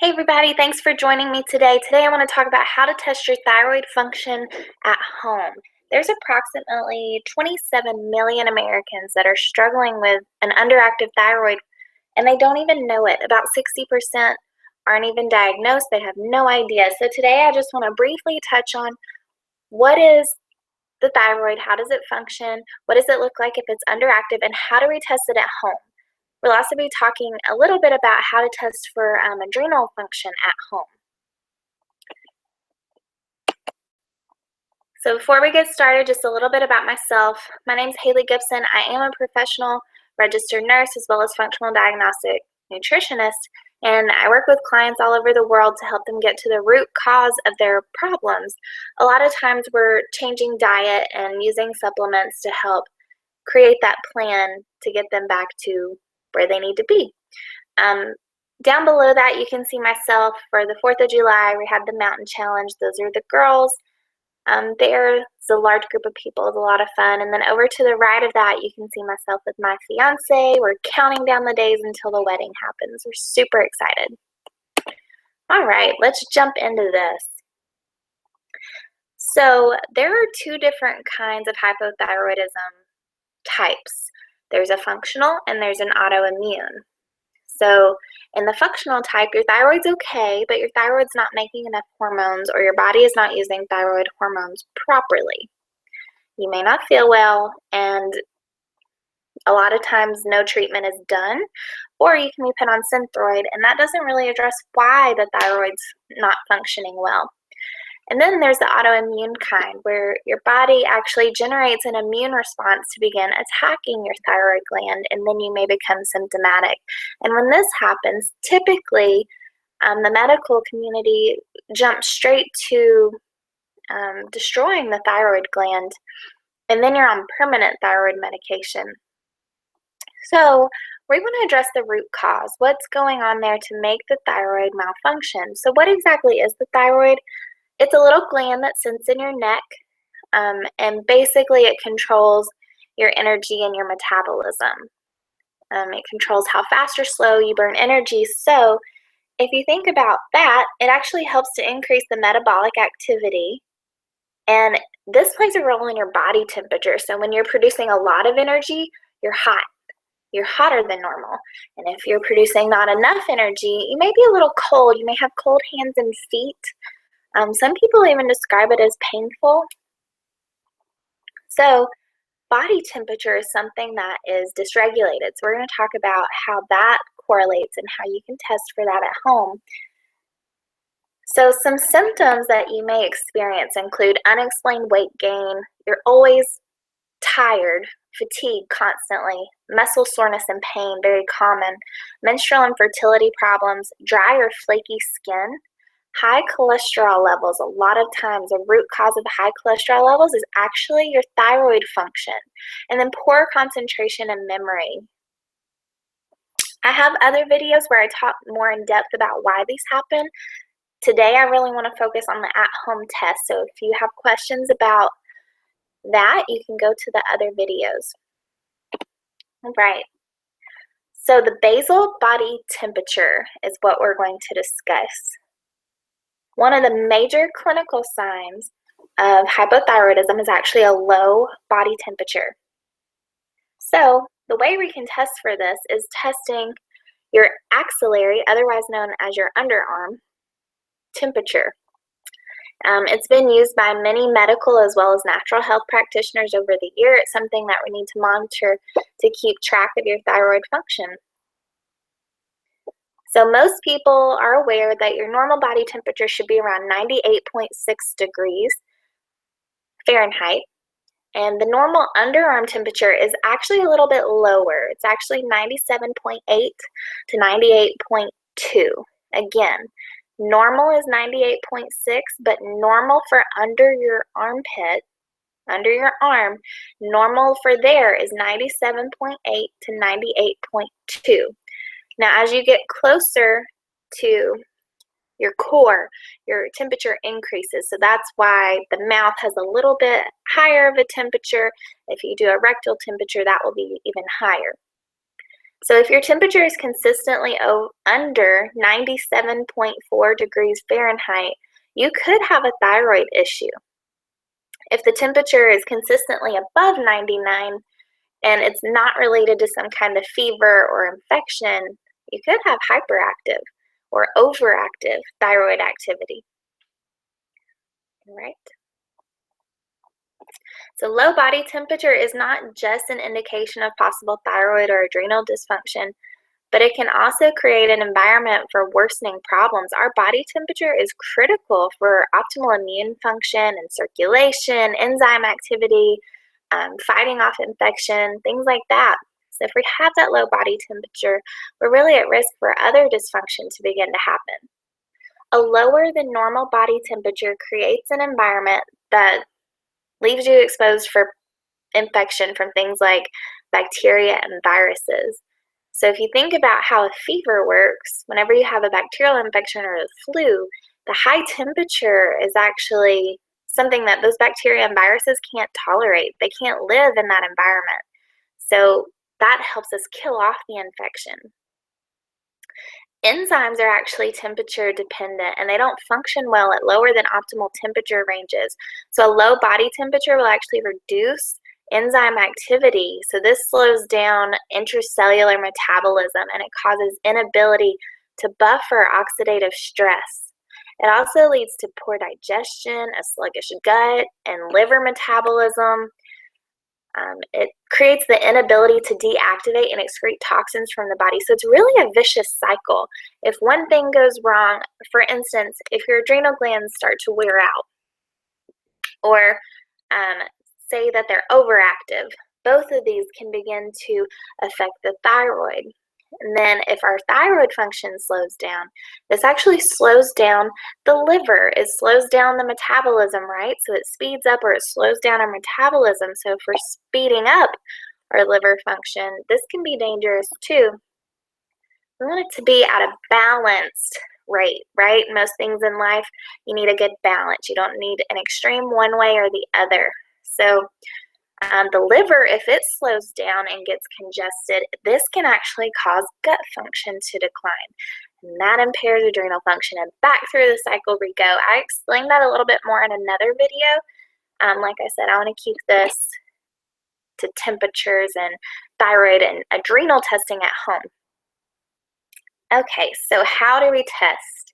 Hey everybody, thanks for joining me today. Today I want to talk about how to test your thyroid function at home. There's approximately 27 million Americans that are struggling with an underactive thyroid and they don't even know it. About 60% aren't even diagnosed, they have no idea. So today I just want to briefly touch on what is the thyroid, how does it function, what does it look like if it's underactive, and how do we test it at home. We'll also be talking a little bit about how to test for adrenal function at home. So before we get started, just a little bit about myself. My name is Haley Gibson. I am a professional registered nurse as well as functional diagnostic nutritionist, and I work with clients all over the world to help them get to the root cause of their problems. A lot of times we're changing diet and using supplements to help create that plan to get them back to where they need to be. Down below that, you can see myself for the 4th of July. We had the mountain challenge. Those are the girls. There's a large group of people. It's a lot of fun. And then over to the right of that, you can see myself with my fiance. We're counting down the days until the wedding happens. We're super excited. All right, let's jump into this. So there are two different kinds of hypothyroidism types. There's a functional and there's an autoimmune. So in the functional type, your thyroid's okay, but your thyroid's not making enough hormones or your body is not using thyroid hormones properly. You may not feel well, and a lot of times no treatment is done, or you can be put on Synthroid, and that doesn't really address why the thyroid's not functioning well. And then there's the autoimmune kind, where your body actually generates an immune response to begin attacking your thyroid gland, and then you may become symptomatic. And when this happens, typically the medical community jumps straight to destroying the thyroid gland, and then you're on permanent thyroid medication. So we're going to address the root cause. What's going on there to make the thyroid malfunction? So what exactly is the thyroid? It's a little gland that sits in your neck, and basically it controls your energy and your metabolism. It controls how fast or slow you burn energy. So if you think about that, it actually helps to increase the metabolic activity, and this plays a role in your body temperature. So when you're producing a lot of energy, you're hot. You're hotter than normal. And if you're producing not enough energy, you may be a little cold. You may have cold hands and feet. Some people even describe it as painful. So body temperature is something that is dysregulated. So we're going to talk about how that correlates and how you can test for that at home. So some symptoms that you may experience include unexplained weight gain. You're always tired, fatigue constantly, muscle soreness and pain, very common, menstrual infertility problems, dry or flaky skin, high cholesterol levels. A lot of times, a root cause of high cholesterol levels is actually your thyroid function. And then poor concentration and memory. I have other videos where I talk more in depth about why these happen. Today, I really want to focus on the at-home test. So if you have questions about that, you can go to the other videos. All right. So the basal body temperature is what we're going to discuss. One of the major clinical signs of hypothyroidism is actually a low body temperature. So the way we can test for this is testing your axillary, otherwise known as your underarm, temperature. It's been used by many medical as well as natural health practitioners over the year. It's something that we need to monitor to keep track of your thyroid function. So most people are aware that your normal body temperature should be around 98.6 degrees Fahrenheit, and the normal underarm temperature is actually a little bit lower. It's actually 97.8 to 98.2. Again, normal is 98.6, but normal for under your armpit, under your arm, normal for there is 97.8 to 98.2. Now, as you get closer to your core, your temperature increases. So that's why the mouth has a little bit higher of a temperature. If you do a rectal temperature, that will be even higher. So if your temperature is consistently under 97.4 degrees Fahrenheit, you could have a thyroid issue. If the temperature is consistently above 99 and it's not related to some kind of fever or infection, you could have hyperactive or overactive thyroid activity. All right. So low body temperature is not just an indication of possible thyroid or adrenal dysfunction, but it can also create an environment for worsening problems. Our body temperature is critical for optimal immune function and circulation, enzyme activity, fighting off infection, things like that. So if we have that low body temperature, we're really at risk for other dysfunction to begin to happen. A lower than normal body temperature creates an environment that leaves you exposed for infection from things like bacteria and viruses. So if you think about how a fever works, whenever you have a bacterial infection or the flu, the high temperature is actually something that those bacteria and viruses can't tolerate. They can't live in that environment. So that helps us kill off the infection. Enzymes are actually temperature dependent and they don't function well at lower than optimal temperature ranges. So a low body temperature will actually reduce enzyme activity. So this slows down intracellular metabolism and it causes inability to buffer oxidative stress. It also leads to poor digestion, a sluggish gut, and liver metabolism. It creates the inability to deactivate and excrete toxins from the body. So it's really a vicious cycle. If one thing goes wrong, for instance, if your adrenal glands start to wear out, or say that they're overactive, both of these can begin to affect the thyroid. And then if our thyroid function slows down, this actually slows down the liver. It slows down the metabolism, right? So it speeds up or it slows down our metabolism. So if we're speeding up our liver function, this can be dangerous too. We want it to be at a balanced rate, right? Most things in life, you need a good balance. You don't need an extreme one way or the other. So the liver, if it slows down and gets congested, this can actually cause gut function to decline. And that impairs adrenal function. And back through the cycle we go. I explained that a little bit more in another video. Like I said, I want to keep this to temperatures and thyroid and adrenal testing at home. Okay, so how do we test?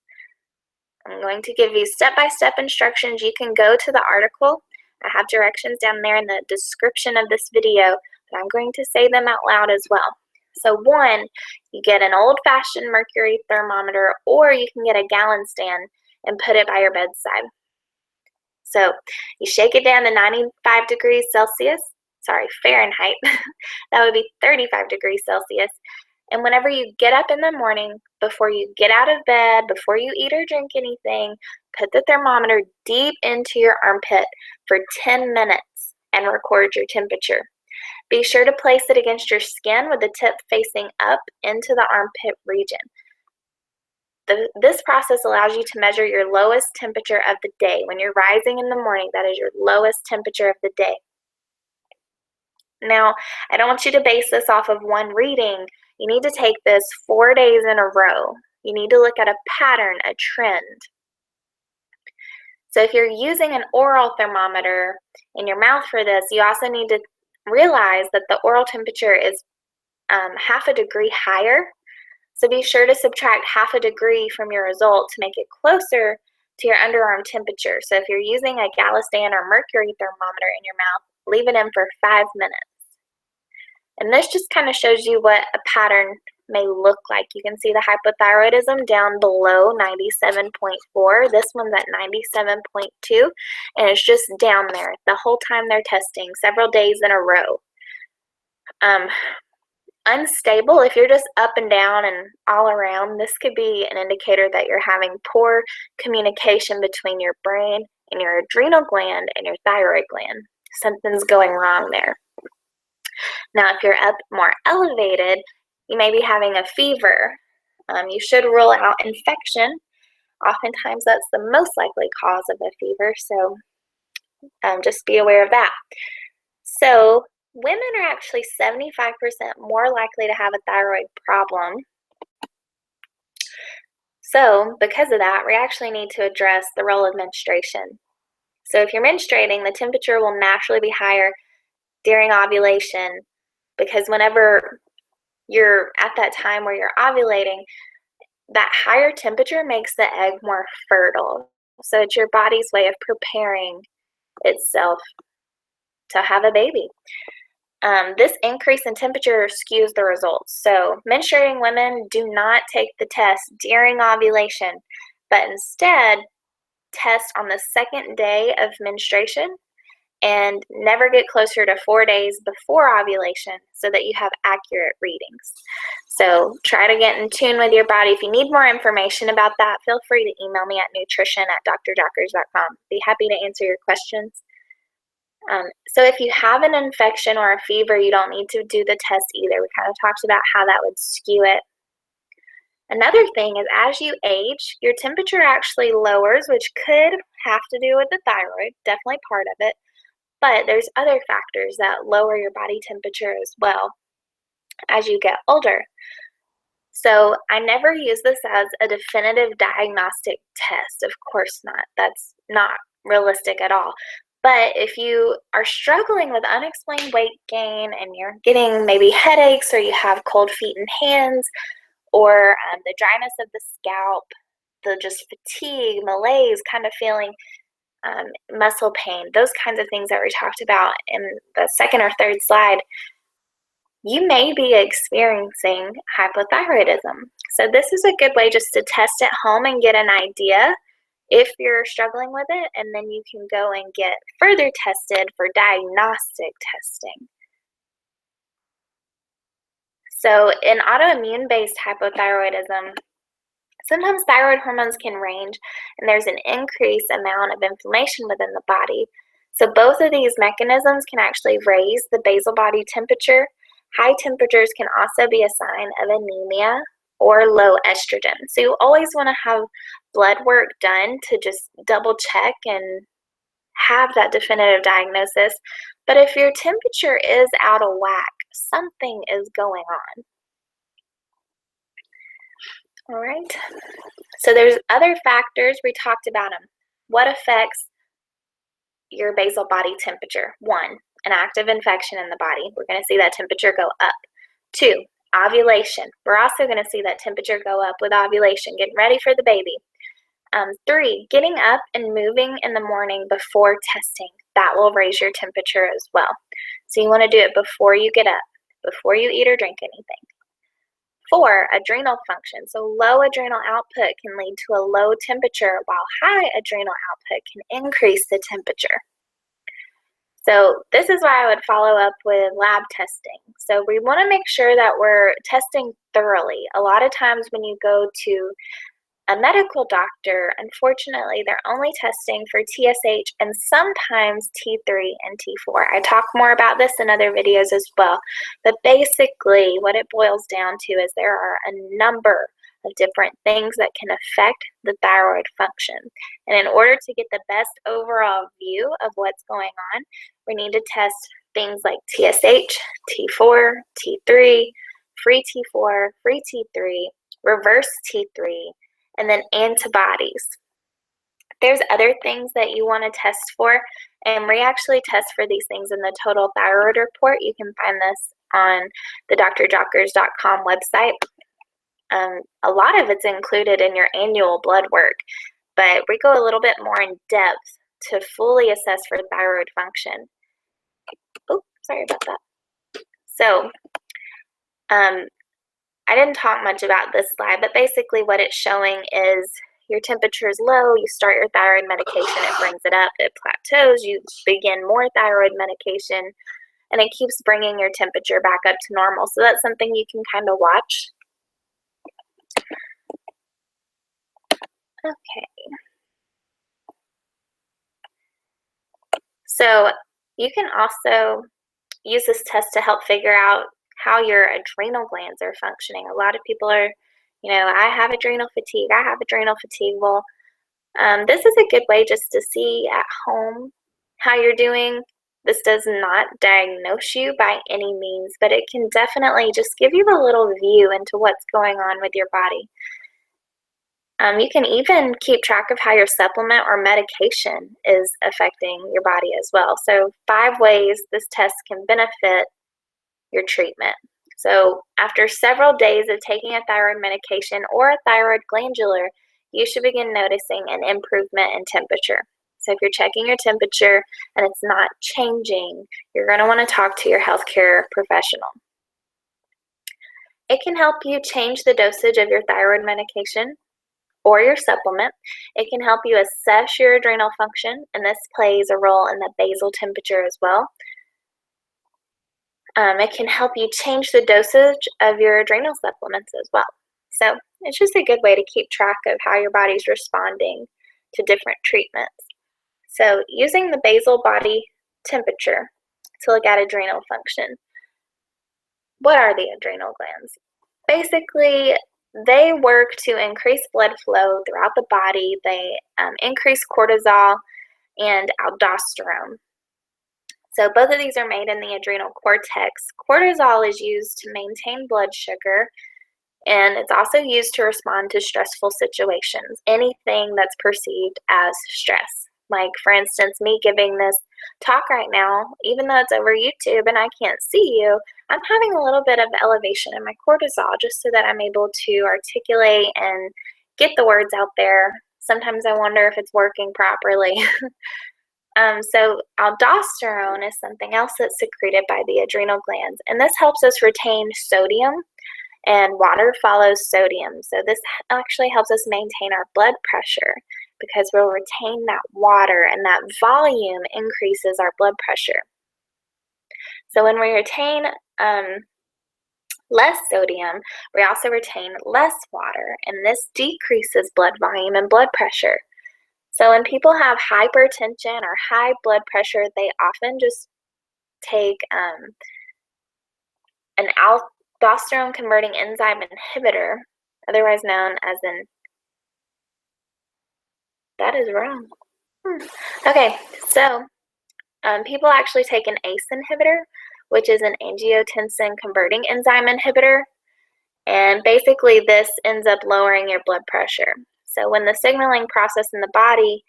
I'm going to give you step-by-step instructions. You can go to the article. I have directions down there in the description of this video, but I'm going to say them out loud as well. So 1, you get an old-fashioned mercury thermometer, or you can get a gallon stand and put it by your bedside. So you shake it down to 95 degrees Celsius, Fahrenheit. That would be 35 degrees Celsius. And whenever you get up in the morning, before you get out of bed, before you eat or drink anything, put the thermometer deep into your armpit for 10 minutes and record your temperature. Be sure to place it against your skin with the tip facing up into the armpit region. This process allows you to measure your lowest temperature of the day. When you're rising in the morning, that is your lowest temperature of the day. Now, I don't want you to base this off of one reading. You need to take this 4 days in a row. You need to look at a pattern, a trend. So if you're using an oral thermometer in your mouth for this, you also need to realize that the oral temperature is half a degree higher. So be sure to subtract half a degree from your result to make it closer to your underarm temperature. So if you're using a Gallistan or mercury thermometer in your mouth, leave it in for 5 minutes. And this just kind of shows you what a pattern may look like. You can see the hypothyroidism down below 97.4. This one's at 97.2, and it's just down there the whole time they're testing, several days in a row. Unstable, if you're just up and down and all around, this could be an indicator that you're having poor communication between your brain and your adrenal gland and your thyroid gland. Something's going wrong there. Now, if you're up more elevated, you may be having a fever. You should rule out infection. Oftentimes, that's the most likely cause of a fever, so just be aware of that. So women are actually 75% more likely to have a thyroid problem. So because of that, we actually need to address the role of menstruation. So if you're menstruating, the temperature will naturally be higher during ovulation, because whenever you're at that time where you're ovulating, that higher temperature makes the egg more fertile. So it's your body's way of preparing itself to have a baby. This increase in temperature skews the results. So menstruating women do not take the test during ovulation, but instead test on the second day of menstruation and never get closer to 4 days before ovulation so that you have accurate readings. So try to get in tune with your body. If you need more information about that, feel free to email me at nutrition@drjockers.com. Be happy to answer your questions. So if you have an infection or a fever, you don't need to do the test either. We kind of talked about how that would skew it. Another thing is, as you age, your temperature actually lowers, which could have to do with the thyroid, definitely part of it. But there's other factors that lower your body temperature as well as you get older. So I never use this as a definitive diagnostic test. Of course not. That's not realistic at all. But if you are struggling with unexplained weight gain and you're getting maybe headaches, or you have cold feet and hands, or the dryness of the scalp, the just fatigue, malaise kind of feeling, muscle pain, those kinds of things that we talked about in the second or third slide, you may be experiencing hypothyroidism. So this is a good way just to test at home and get an idea if you're struggling with it, and then you can go and get further tested for diagnostic testing. So in autoimmune-based hypothyroidism, sometimes thyroid hormones can range, and there's an increased amount of inflammation within the body. So both of these mechanisms can actually raise the basal body temperature. High temperatures can also be a sign of anemia or low estrogen. So you always want to have blood work done to just double check and have that definitive diagnosis. But if your temperature is out of whack, something is going on. All right. So there's other factors. We talked about them. What affects your basal body temperature? 1, an active infection in the body. We're going to see that temperature go up. 2, ovulation. We're also going to see that temperature go up with ovulation, getting ready for the baby. 3, getting up and moving in the morning before testing. That will raise your temperature as well. So you want to do it before you get up, before you eat or drink anything. 4, adrenal function. So low adrenal output can lead to a low temperature, while high adrenal output can increase the temperature. So this is why I would follow up with lab testing. So we want to make sure that we're testing thoroughly. A lot of times when you go to a medical doctor, unfortunately, they're only testing for TSH and sometimes T3 and T4. I talk more about this in other videos as well. But basically, what it boils down to is there are a number of different things that can affect the thyroid function. And in order to get the best overall view of what's going on, we need to test things like TSH, T4, T3, free T4, free T3, reverse T3, and then antibodies. There's other things that you want to test for, and we actually test for these things in the Total Thyroid Report. You can find this on the drjockers.com website. A lot of it's included in your annual blood work, but we go a little bit more in depth to fully assess for thyroid function. Oh, sorry about that. So, I didn't talk much about this slide, but basically what it's showing is your temperature is low, you start your thyroid medication, it brings it up, it plateaus, you begin more thyroid medication, and it keeps bringing your temperature back up to normal. So that's something you can kind of watch. Okay. So you can also use this test to help figure out how your adrenal glands are functioning. A lot of people are, I have adrenal fatigue, I have adrenal fatigue. Well, this is a good way just to see at home how you're doing. This does not diagnose you by any means, but it can definitely just give you a little view into what's going on with your body. You can even keep track of how your supplement or medication is affecting your body as well. So 5 ways this test can benefit your treatment. So after several days of taking a thyroid medication or a thyroid glandular, you should begin noticing an improvement in temperature. So if you're checking your temperature and it's not changing, you're going to want to talk to your healthcare professional. It can help you change the dosage of your thyroid medication or your supplement. It can help you assess your adrenal function, and this plays a role in the basal temperature as well. It can help you change the dosage of your adrenal supplements as well. So it's just a good way to keep track of how your body's responding to different treatments. So using the basal body temperature to look at adrenal function. What are the adrenal glands? Basically, they work to increase blood flow throughout the body. They increase cortisol and aldosterone. So both of these are made in the adrenal cortex. Cortisol is used to maintain blood sugar, and it's also used to respond to stressful situations, anything that's perceived as stress. Like, for instance, me giving this talk right now, even though it's over YouTube and I can't see you, I'm having a little bit of elevation in my cortisol just so that I'm able to articulate and get the words out there. Sometimes I wonder if it's working properly. So aldosterone is something else that's secreted by the adrenal glands, and this helps us retain sodium, and water follows sodium. So this actually helps us maintain our blood pressure because we'll retain that water, and that volume increases our blood pressure. So when we retain less sodium, we also retain less water, and this decreases blood volume and blood pressure. So when people have hypertension or high blood pressure, they often just take an aldosterone converting enzyme inhibitor, otherwise known as that is wrong. Okay, so people actually take an ACE inhibitor, which is an angiotensin converting enzyme inhibitor, and basically this ends up lowering your blood pressure. So when the signaling process in the body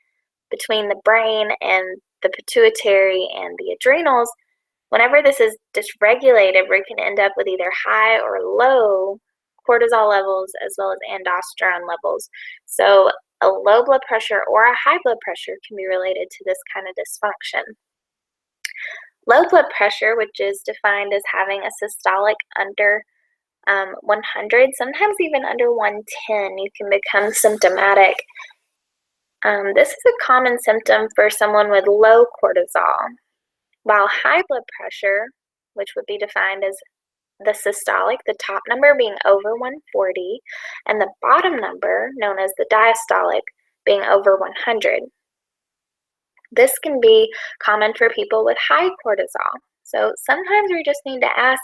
between the brain and the pituitary and the adrenals, whenever this is dysregulated, we can end up with either high or low cortisol levels as well as aldosterone levels. So a low blood pressure or a high blood pressure can be related to this kind of dysfunction. Low blood pressure, which is defined as having a systolic under 100, sometimes even under 110, you can become symptomatic. This is a common symptom for someone with low cortisol, while high blood pressure, which would be defined as the systolic, the top number being over 140, and the bottom number, known as the diastolic, being over 100. This can be common for people with high cortisol. So sometimes we just need to ask,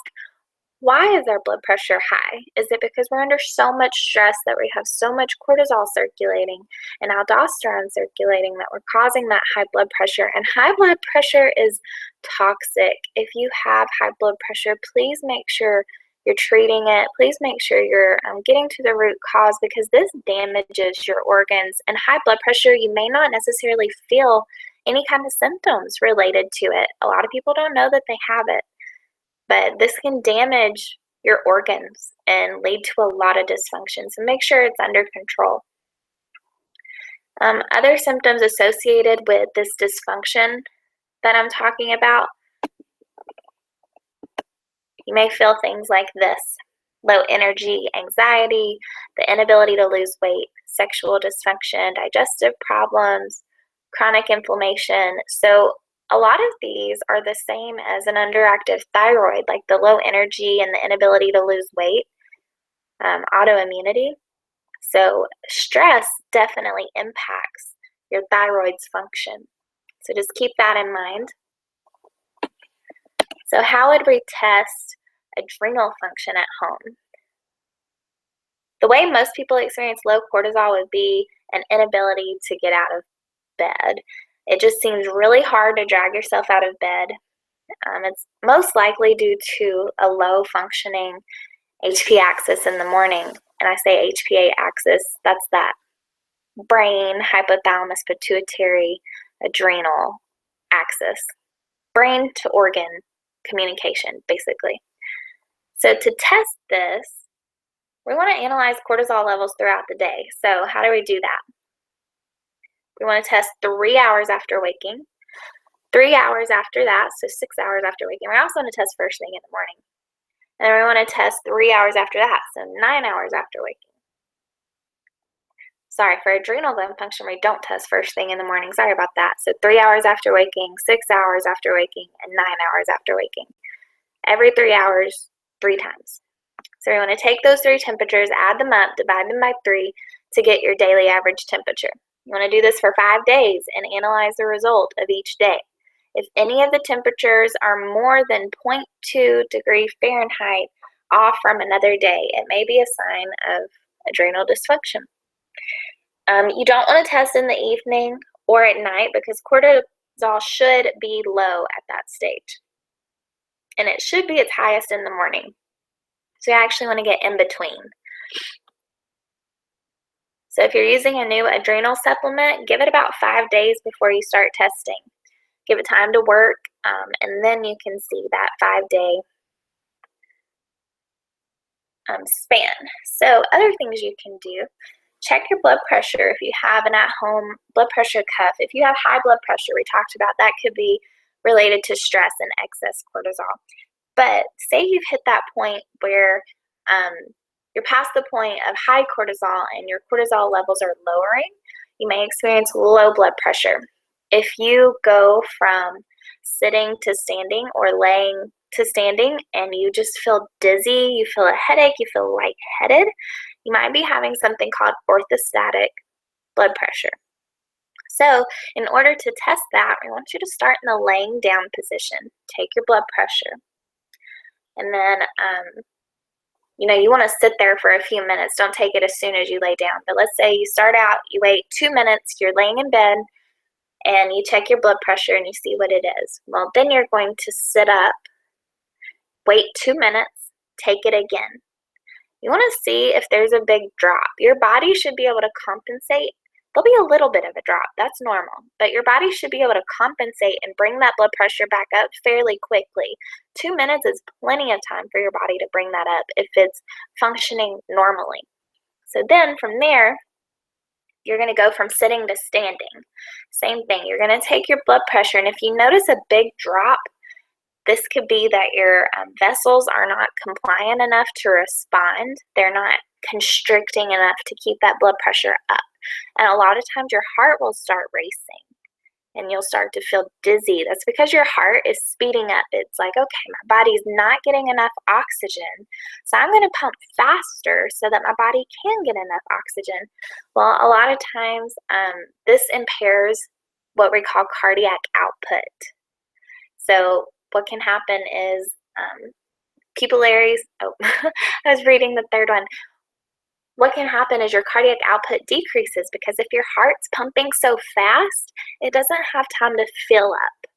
why is our blood pressure high? Is it because we're under so much stress that we have so much cortisol circulating and aldosterone circulating that we're causing that high blood pressure? And high blood pressure is toxic. If you have high blood pressure, please make sure you're treating it. Please make sure you're getting to the root cause, because this damages your organs. And high blood pressure, you may not necessarily feel any kind of symptoms related to it. A lot of people don't know that they have it. But this can damage your organs and lead to a lot of dysfunction. So make sure it's under control. Other symptoms associated with this dysfunction that I'm talking about, you may feel things like this: low energy, anxiety, the inability to lose weight, sexual dysfunction, digestive problems, chronic inflammation. So a lot of these are the same as an underactive thyroid, like the low energy and the inability to lose weight, autoimmunity. So stress definitely impacts your thyroid's function. So just keep that in mind. So how would we test adrenal function at home? The way most people experience low cortisol would be an inability to get out of bed. It just seems really hard to drag yourself out of bed. It's most likely due to a low functioning HPA axis in the morning. And I say HPA axis, that's that brain, hypothalamus, pituitary, adrenal axis. Brain to organ communication, basically. So to test this, we want to analyze cortisol levels throughout the day. So how do we do that? We want to test 3 hours after waking, 3 hours after that, so 6 hours after waking. We also want to test first thing in the morning. And then we want to test 3 hours after that, so 9 hours after waking. Sorry, for adrenal gland function, we don't test first thing in the morning. Sorry about that. So 3 hours after waking, 6 hours after waking, and 9 hours after waking. Every 3 hours, 3 times. So we want to take those 3 temperatures, add them up, divide them by 3 to get your daily average temperature. You want to do this for 5 days and analyze the result of each day. If any of the temperatures are more than 0.2 degree Fahrenheit off from another day, it may be a sign of adrenal dysfunction. You don't want to test in the evening or at night because cortisol should be low at that stage. And it should be its highest in the morning. So you actually want to get in between. So if you're using a new adrenal supplement, give it about 5 days before you start testing. Give it time to work, and then you can see that 5-day span. So other things you can do, check your blood pressure if you have an at-home blood pressure cuff. If you have high blood pressure, we talked about that could be related to stress and excess cortisol. But say you've hit that point where you're past the point of high cortisol and your cortisol levels are lowering, you may experience low blood pressure. If you go from sitting to standing or laying to standing and you just feel dizzy, you feel a headache, you feel lightheaded, you might be having something called orthostatic blood pressure. So in order to test that, we want you to start in the laying down position. Take your blood pressure. And then, you want to sit there for a few minutes. Don't take it as soon as you lay down. But let's say you start out, you wait 2 minutes, you're laying in bed, and you check your blood pressure and you see what it is. Well, then you're going to sit up, wait 2 minutes, take it again. You want to see if there's a big drop. Your body should be able to compensate. There'll be a little bit of a drop. That's normal. But your body should be able to compensate and bring that blood pressure back up fairly quickly. 2 minutes is plenty of time for your body to bring that up if it's functioning normally. So then from there, you're going to go from sitting to standing. Same thing. You're going to take your blood pressure, and if you notice a big drop, this could be that your vessels are not compliant enough to respond. They're not constricting enough to keep that blood pressure up. And a lot of times your heart will start racing and you'll start to feel dizzy. That's because your heart is speeding up. It's like, okay, my body's not getting enough oxygen, so I'm going to pump faster so that my body can get enough oxygen. Well, a lot of times this impairs what we call cardiac output. So what can happen is capillaries, I was reading the third one. What can happen is your cardiac output decreases because if your heart's pumping so fast, it doesn't have time to fill up.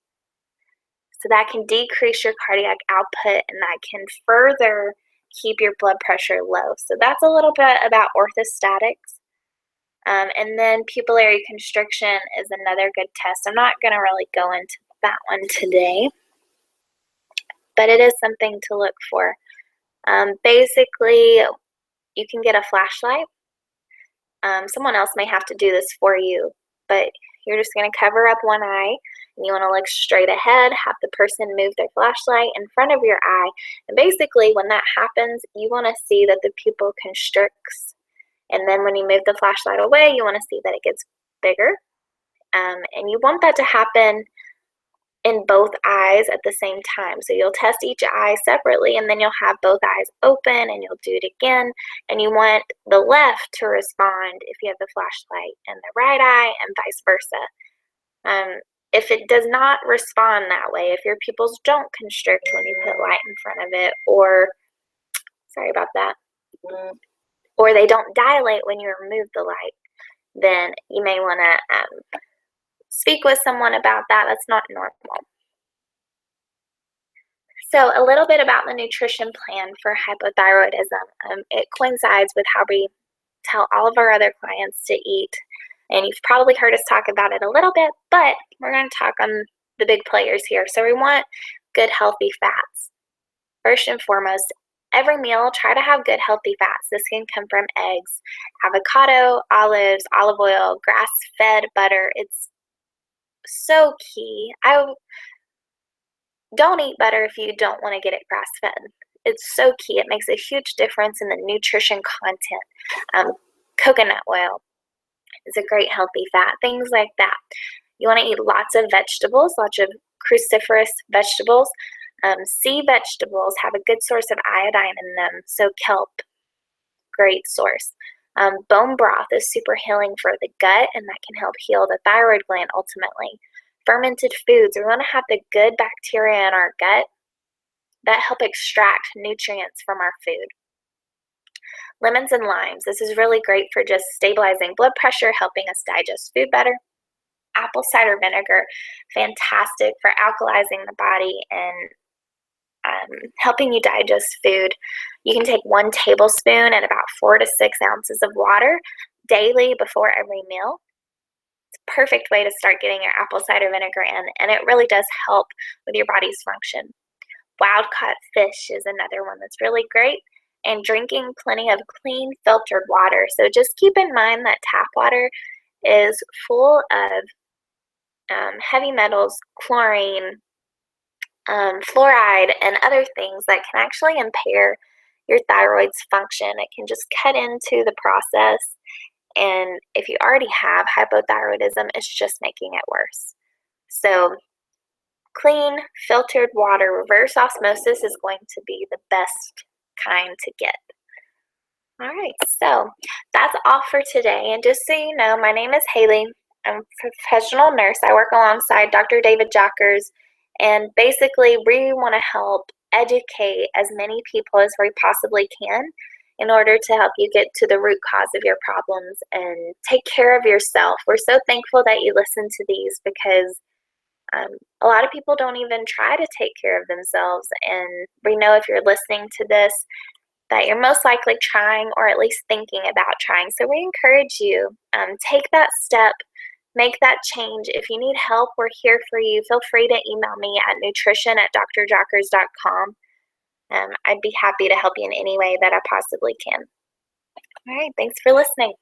So that can decrease your cardiac output and that can further keep your blood pressure low. So that's a little bit about orthostatics. And then pupillary constriction is another good test. I'm not going to really go into that one today, but it is something to look for. Basically, you can get a flashlight. Someone else may have to do this for you, but you're just going to cover up one eye, and you want to look straight ahead, have the person move their flashlight in front of your eye, and basically when that happens, you want to see that the pupil constricts, and then when you move the flashlight away, you want to see that it gets bigger, and you want that to happen in both eyes at the same time. So you'll test each eye separately, and then you'll have both eyes open, and you'll do it again. And you want the left to respond if you have the flashlight, and the right eye, and vice versa. If it does not respond that way, if your pupils don't constrict when you put light in front of it, or sorry about that, or they don't dilate when you remove the light, then you may want to speak with someone about that. That's not normal. So a little bit about the nutrition plan for hypothyroidism. It coincides with how we tell all of our other clients to eat. And you've probably heard us talk about it a little bit, but we're going to talk on the big players here. So we want good, healthy fats. First and foremost, every meal, try to have good, healthy fats. This can come from eggs, avocado, olives, olive oil, grass-fed butter. It's so key. Don't eat butter if you don't want to get it grass-fed. It's so key. It makes a huge difference in the nutrition content. Coconut oil is a great healthy fat, things like that. You want to eat lots of vegetables, lots of cruciferous vegetables. Sea vegetables have a good source of iodine in them, so kelp, great source. Bone broth is super healing for the gut, and that can help heal the thyroid gland ultimately. Fermented foods, we want to have the good bacteria in our gut that help extract nutrients from our food. Lemons and limes, this is really great for just stabilizing blood pressure, helping us digest food better. Apple cider vinegar, fantastic for alkalizing the body and helping you digest food. You can take 1 tablespoon and about 4 to 6 ounces of water daily before every meal. It's a perfect way to start getting your apple cider vinegar in, and it really does help with your body's function. Wild-caught fish is another one that's really great, and drinking plenty of clean filtered water. So just keep in mind that tap water is full of heavy metals, chlorine, fluoride, and other things that can actually impair your thyroid's function. It can just cut into the process, and if you already have hypothyroidism, it's just making it worse. So clean, filtered water, reverse osmosis is going to be the best kind to get. All right, so that's all for today. And just so you know, my name is Haley. I'm a professional nurse. I work alongside Dr. David Jockers, and basically we want to help educate as many people as we possibly can in order to help you get to the root cause of your problems and take care of yourself. We're so thankful that you listen to these because a lot of people don't even try to take care of themselves, and we know if you're listening to this that you're most likely trying or at least thinking about trying. So we encourage you, take that step, make that change. If you need help, we're here for you. Feel free to email me at nutrition@drjockers.com. I'd be happy to help you in any way that I possibly can. All right, thanks for listening.